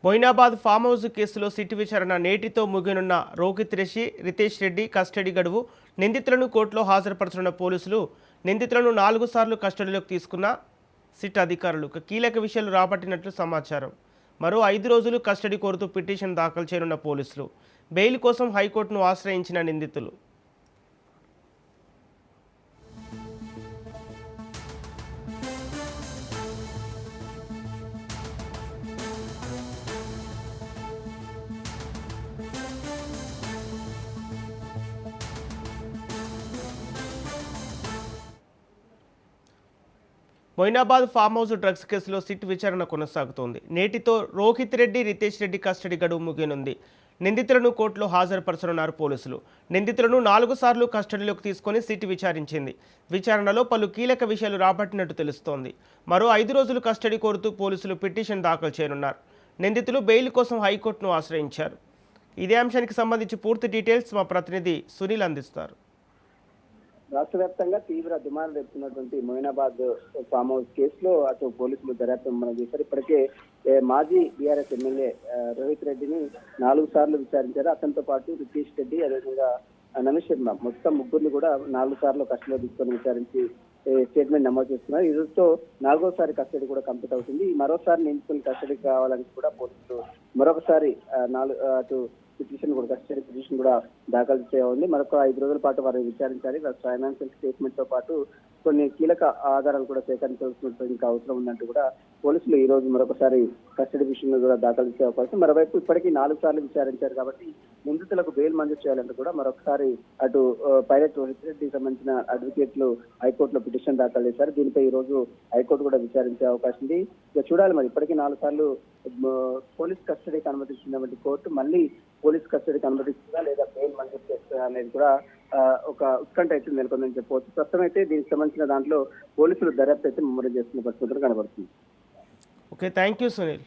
Moinabad farm house కేసులో SIT విచారణ నేటితో ముగినున్న రోహిత్ రితేష్ రెడ్డి కస్టడీ గడువు నిందితులను కోర్టులో హాజరుపరచనున్న పోలీసులు నిందితులను 4 సార్లు కస్టడీలోకి తీసుకున్న సిట్ అధికారులు కీలక విషయాలు రాబట్టినట్లు సమాచారం. మరో 5 రోజులు కస్టడీ కోరుతూ పిటిషన్ దాఖలు చేయనున్న పోలీసులు బెయిల్ కోసం హైకోర్టును ఆశ్రయించిన నిందితులు. మొయినాబాద్ ఫామ్ హౌస్ డ్రగ్స్ కేసులో సిట్ విచారణ కొనసాగుతోంది. నేటితో రోహిత్ రెడ్డి రితేష్ రెడ్డి కస్టడీ గడువు ముగినుంది. నిందితులను కోర్టులో హాజరుపరచనున్నారు పోలీసులు. నిందితులను 4 సార్లు కస్టడీలోకి తీసుకొని సిట్ విచారించింది. విచారణలో పలు కీలక విషయాలు రాబట్టినట్టు తెలుస్తోంది. మరో 5 రోజులు కస్టడీ కోరుతూ పోలీసులు పిటిషన్ దాఖలు చేయనున్నారు. నిందితులు బెయిల్ కోసం హైకోర్టును ఆశ్రయించారు. ఇదే అంశానికి సంబంధించి పూర్తి డీటెయిల్స్ మా ప్రతినిధి సునీల్ అందిస్తారు. రాష్ట్ర వ్యాప్తంగా తీవ్ర దుమారం రేపుతున్నటువంటి మొయినాబాద్ ఫామ్ హౌస్ కేసులో అటు పోలీసులు దర్యాప్తు మనం చేశారు. ఇప్పటికే మాజీ బీఆర్ఎస్ ఎమ్మెల్యే రోహిత్ రెడ్డిని 4 సార్లు విచారించారు. అతనితో పాటు రితేష్ రెడ్డి, అదేవిధంగా నమేష్ శర్మ, మొత్తం ముగ్గురిని కూడా 4 సార్లు కస్టడీలో తీసుకొని విచారించి స్టేట్మెంట్ నమోదు చేస్తున్నారు. ఈ రోజుతో 4వసారి కస్టడీ కూడా కంప్లీట్ అవుతుంది. మరోసారి నిందితులు కస్టడీకి కావాలని కూడా పోలీసులు మరొకసారి అటు కస్టడీ పిటిషన్ కూడా దాఖలు చేయాలి. మరొక 5 రోజుల పాటు వారు విచారించాలి. ఫైనాన్షియల్ స్టేట్మెంట్ తో పాటు కొన్ని కీలక ఆధారాలు కూడా సేకరించాల్సిన ఇంకా అవసరం ఉందంటూ కూడా పోలీసులు ఈ రోజు మరొకసారి కస్టడీ పిటిషన్ కూడా దాఖలు చేసే అవకాశం. మరోవైపు ఇప్పటికీ 4 సార్లు విచారించారు కాబట్టి నిందితులకు బెయిల్ మంజూరు చేయాలంటూ కూడా మరొకసారి అటు పైలట్ రోహిత్ రెడ్డికి సంబంధించిన అడ్వకేట్లు హైకోర్టులో పిటిషన్ దాఖలు చేశారు. దీనిపై ఈ రోజు హైకోర్టు కూడా విచారించే అవకాశం ఉంది. ఇక చూడాలి మరి ఇప్పటికీ 4 సార్లు పోలీస్ కస్టడీకి అనుమతించినటువంటి కోర్టు మళ్ళీ పోలీస్ కస్టడీకి అనుమతిస్తుందా లేదా బెయిల్ మంజూరు చేస్తుందా అనేది కూడా ఒక ఉత్కంఠ అయితే నెలకొందని చెప్పవచ్చు. ప్రస్తుతం అయితే దీనికి సంబంధించిన దాంట్లో పోలీసులు దర్యాప్తు అయితే ముమ్మరం చేస్తున్న పరిస్థితులు కనబడుతుంది. Okay, thank you Sunil.